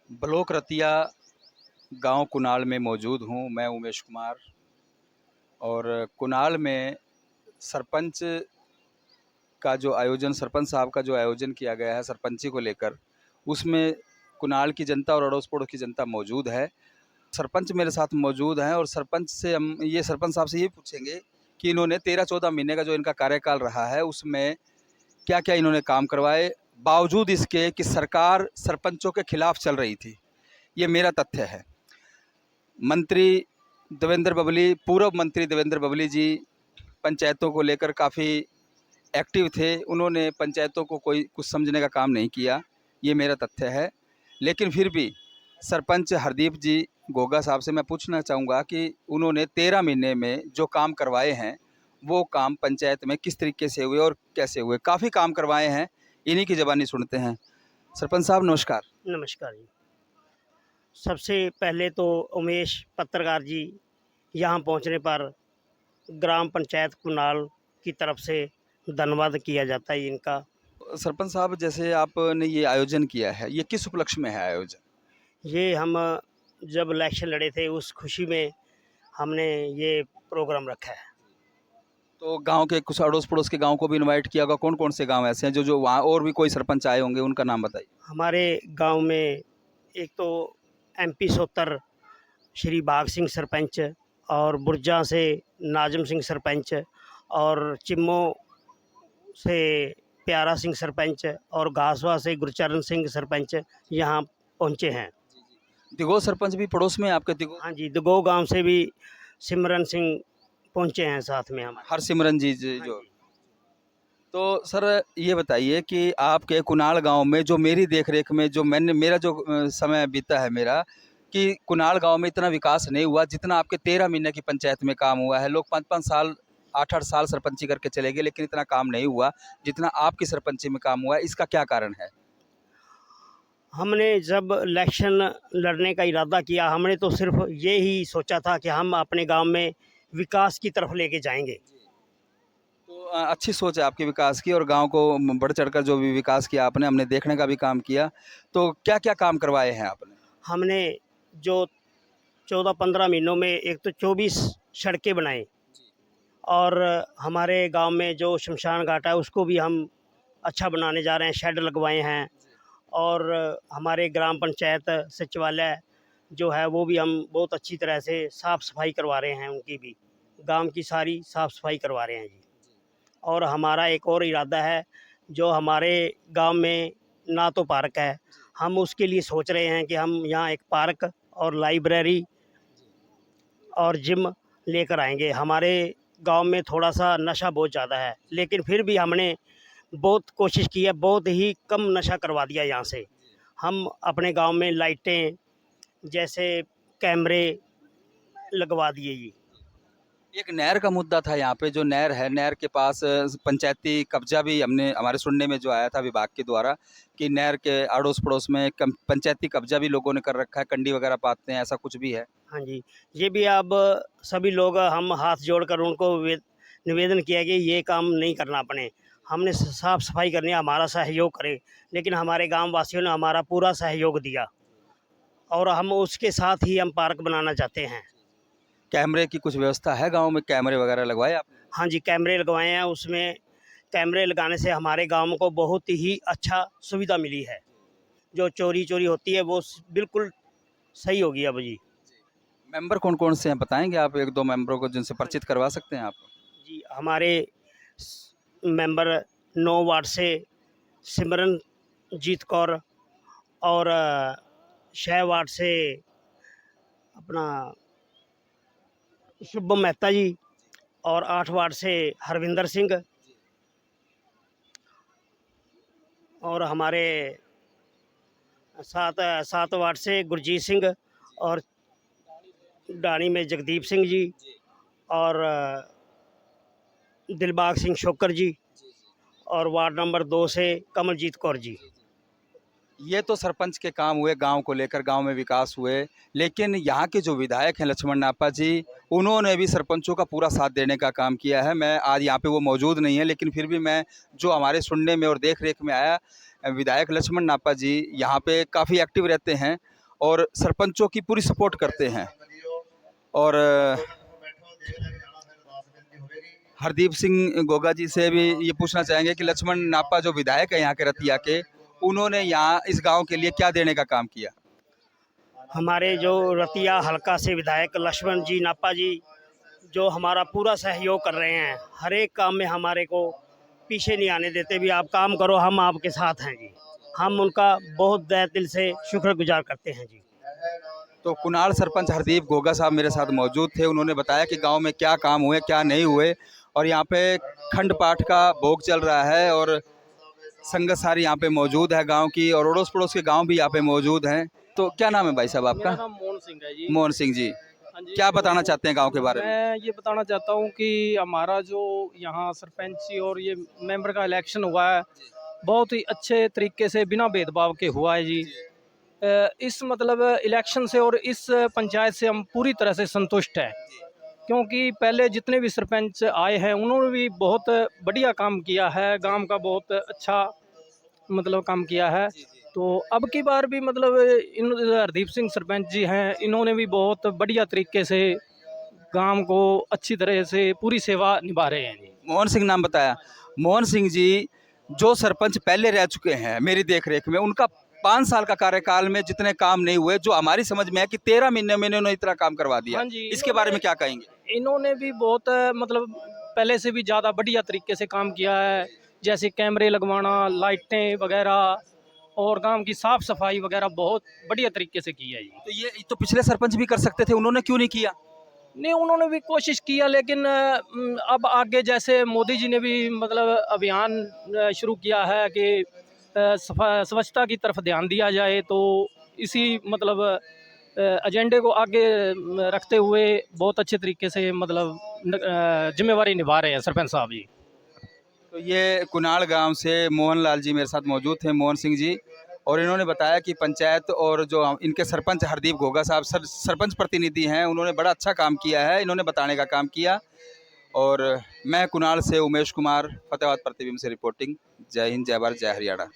Block Ratia गांव कुनाल में मौजूद हूं। मैं उमेश कुमार और कुनाल में सरपंच का जो आयोजन सरपंच साहब का जो आयोजन किया गया है सरपंची को लेकर, उसमें कुनाल की जनता और अड़ोस पड़ोस की जनता मौजूद है। सरपंच मेरे साथ मौजूद हैं और सरपंच से हम ये सरपंच साहब से ये पूछेंगे कि इन्होंने 13-14 महीने का जो इनका कार्यकाल रहा है उसमें क्या क्या इन्होंने काम करवाए, बावजूद इसके कि सरकार सरपंचों के खिलाफ चल रही थी। ये मेरा तथ्य है। मंत्री देवेंद्र बबली, पूर्व मंत्री देवेंद्र बबली जी पंचायतों को लेकर काफ़ी एक्टिव थे। उन्होंने पंचायतों को कोई कुछ समझने का काम नहीं किया, ये मेरा तथ्य है। लेकिन फिर भी सरपंच हरदीप जी गोगा साहब से मैं पूछना चाहूँगा कि उन्होंने 13 महीने में जो काम करवाए हैं वो काम पंचायत में किस तरीके से हुए और कैसे हुए। काफ़ी काम करवाए हैं, इन्हीं की ज़बानी सुनते हैं। सरपंच साहब नमस्कार। नमस्कार जी। सबसे पहले तो उमेश पत्रकार जी यहाँ पहुँचने पर ग्राम पंचायत कुनाल की तरफ से धन्यवाद किया जाता है इनका। सरपंच साहब, जैसे आपने ये आयोजन किया है, ये किस उपलक्ष्य में है आयोजन? ये हम जब इलेक्शन लड़े थे उस खुशी में हमने ये प्रोग्राम रखा है। तो गांव के कुछ अड़ोस पड़ोस के गांव को भी इनवाइट किया होगा। कौन कौन से गांव ऐसे हैं जो जो वहाँ और भी कोई सरपंच आए होंगे, उनका नाम बताइए। हमारे गांव में एक तो एमपी सोतर श्री बाघ सिंह सरपंच, और बुर्जा से नाजम सिंह सरपंच, और चिम्मो से प्यारा सिंह सरपंच, और घासवा से गुरचरण सिंह सरपंच यहाँ पहुँचे हैं। दिगो सरपंच भी पड़ोस में है आपके? दिगो हाँ जी, दगो गांव से भी सिमरन सिंह पहुँचे हैं साथ में हमारे। हरसिमरन जी हाँ जो। जी। तो सर ये बताइए कि आपके कुनाल गांव में जो मेरी देखरेख में जो मैंने मेरा जो समय बीता है मेरा, कि कुनाल गांव में इतना विकास नहीं हुआ जितना आपके 13 महीने की पंचायत में काम हुआ है। लोग 5-5 साल 8-8 साल सरपंची करके चले गए, लेकिन इतना काम नहीं हुआ जितना आपकी सरपंची में काम हुआ है। इसका क्या कारण है? हमने जब इलेक्शन लड़ने का इरादा किया, हमने तो सिर्फ ये ही सोचा था कि हम अपने गांव में विकास की तरफ लेके जाएंगे। तो अच्छी सोच है आपके विकास की, और गांव को बढ़ चढ़कर जो भी विकास किया आपने, हमने देखने का भी काम किया। तो क्या क्या काम करवाए हैं आपने? हमने जो 14-15 महीनों में एक तो 24 सड़कें बनाई, और हमारे गांव में जो शमशान घाट है उसको भी हम अच्छा बनाने जा रहे हैं, शेड लगवाए हैं। और हमारे ग्राम पंचायत सचिवालय जो है वो भी हम बहुत अच्छी तरह से साफ़ सफाई करवा रहे हैं, उनकी भी गांव की सारी साफ़ सफाई करवा रहे हैं जी। और हमारा एक और इरादा है, जो हमारे गांव में ना तो पार्क है, हम उसके लिए सोच रहे हैं कि हम यहाँ एक पार्क और लाइब्रेरी और जिम लेकर आएंगे। हमारे गांव में थोड़ा सा नशा बहुत ज़्यादा है, लेकिन फिर भी हमने बहुत कोशिश की है, बहुत ही कम नशा करवा दिया यहाँ से। हम अपने गांव में लाइटें जैसे कैमरे लगवा दिए जी। एक नहर का मुद्दा था यहाँ पे, जो नहर है, नहर के पास पंचायती कब्जा भी हमने हमारे सुनने में जो आया था विभाग के द्वारा कि नहर के अड़ोस पड़ोस में पंचायती कब्जा भी लोगों ने कर रखा है, कंडी वगैरह पाते हैं, ऐसा कुछ भी है? हाँ जी, ये भी अब सभी लोग हम हाथ जोड़कर उनको निवेदन किया कि ये काम नहीं करना अपने, हमने साफ़ सफाई करनी है, हमारा सहयोग करें। लेकिन हमारे गांव वासियों ने हमारा पूरा सहयोग दिया, और हम उसके साथ ही हम पार्क बनाना चाहते हैं। कैमरे की कुछ व्यवस्था है गाँव में? कैमरे वगैरह लगवाए आपने? हाँ जी, कैमरे लगवाए हैं। उसमें कैमरे लगाने से हमारे गांव को बहुत ही अच्छा सुविधा मिली है। जो चोरी होती है वो बिल्कुल सही होगी अब जी। मेंबर कौन कौन से हैं बताएंगे आप? 1-2 मेंबरों को जिनसे हाँ परिचित करवा सकते हैं आप? जी, हमारे मेंबर 9 वार्ड से सिमरनजीत कौर, और 6 वार्ड से अपना शुभम मेहता जी, और 8 वार्ड से हरविंदर सिंह, और हमारे 7 वार्ड से गुरजीत सिंह, और डाणी में जगदीप सिंह जी, और दिलबाग सिंह शोकर जी, और वार्ड नंबर 2 से कमलजीत कौर जी। ये तो सरपंच के काम हुए, गांव को लेकर गांव में विकास हुए। लेकिन यहाँ के जो विधायक हैं लक्ष्मण नापा जी, उन्होंने भी सरपंचों का पूरा साथ देने का काम किया है। मैं आज यहाँ पे वो मौजूद नहीं है, लेकिन फिर भी मैं जो हमारे सुनने में और देख रेख में आया, विधायक लक्ष्मण नापा जी यहाँ पे काफ़ी एक्टिव रहते हैं और सरपंचों की पूरी सपोर्ट करते हैं। और हरदीप सिंह गोगा जी से भी ये पूछना चाहेंगे कि लक्ष्मण नापा जो विधायक है यहाँ के रतिया के, उन्होंने यहाँ इस गांव के लिए क्या देने का काम किया? हमारे जो रतिया हल्का से विधायक लक्ष्मण जी नापा जी जो हमारा पूरा सहयोग कर रहे हैं, हर एक काम में हमारे को पीछे नहीं आने देते, भी आप काम करो, हम आपके साथ हैं जी। हम उनका बहुत दिल से शुक्रगुजार करते हैं जी। तो कुणाल सरपंच हरदीप गोगा साहब मेरे साथ मौजूद थे। उन्होंने बताया कि गांव में क्या काम हुए, क्या नहीं हुए, और यहाँ पे खंड पाठ का भोग चल रहा है और संगत सारी यहाँ पे मौजूद है गांव की, और अड़ोस पड़ोस के गांव भी यहाँ पे मौजूद हैं। तो क्या नाम है भाई साहब आपका? मेरा नाम मोहन सिंह है जी। मोहन सिंह जी, हाँ जी। क्या बताना चाहते हैं गांव के बारे में? मैं ये बताना चाहता हूँ कि हमारा जो यहाँ सरपंची और ये मेंबर का इलेक्शन हुआ है, बहुत ही अच्छे तरीके से बिना भेदभाव के हुआ है जी। इस मतलब इलेक्शन से और इस पंचायत से हम पूरी तरह से संतुष्ट हैं, क्योंकि पहले जितने भी सरपंच आए हैं उन्होंने भी बहुत बढ़िया काम किया है, गांव का बहुत अच्छा मतलब काम किया है। तो अब की बार भी मतलब इन हरदीप सिंह सरपंच जी हैं, इन्होंने भी बहुत बढ़िया तरीके से गांव को अच्छी तरह से पूरी सेवा निभा रहे हैं जी। मोहन सिंह नाम बताया। मोहन सिंह जी जो सरपंच पहले रह चुके हैं मेरी देखरेख में, उनका 5 साल का कार्यकाल में जितने काम नहीं हुए, जो हमारी समझ में है कि 13 महीने में इन्होंने इतना काम करवा दिया। हाँ जी, इसके बारे में क्या कहेंगे? इन्होंने भी बहुत मतलब पहले से भी ज़्यादा बढ़िया तरीके से काम किया है, जैसे कैमरे लगवाना, लाइटें वगैरह और गांव की साफ सफाई वगैरह बहुत बढ़िया तरीके से की है जी। तो ये तो पिछले सरपंच भी कर सकते थे, उन्होंने क्यों नहीं किया? नहीं, उन्होंने भी कोशिश किया, लेकिन अब आगे जैसे मोदी जी ने भी मतलब अभियान शुरू किया है कि स्वच्छता की तरफ ध्यान दिया जाए, तो इसी मतलब एजेंडे को आगे रखते हुए बहुत अच्छे तरीके से मतलब जिम्मेवारी निभा रहे हैं सरपंच साहब जी। तो ये कुनाल गांव से मोहन लाल जी मेरे साथ मौजूद थे, मोहन सिंह जी, और इन्होंने बताया कि पंचायत और जो इनके सरपंच हरदीप गोगा साहब सरपंच प्रतिनिधि हैं, उन्होंने बड़ा अच्छा काम किया है, इन्होंने बताने का काम किया। और मैं कुनाल से उमेश कुमार, फतेहाबाद प्रतिबिंब से रिपोर्टिंग। जय हिंद, जय भारत, जय हरियाणा।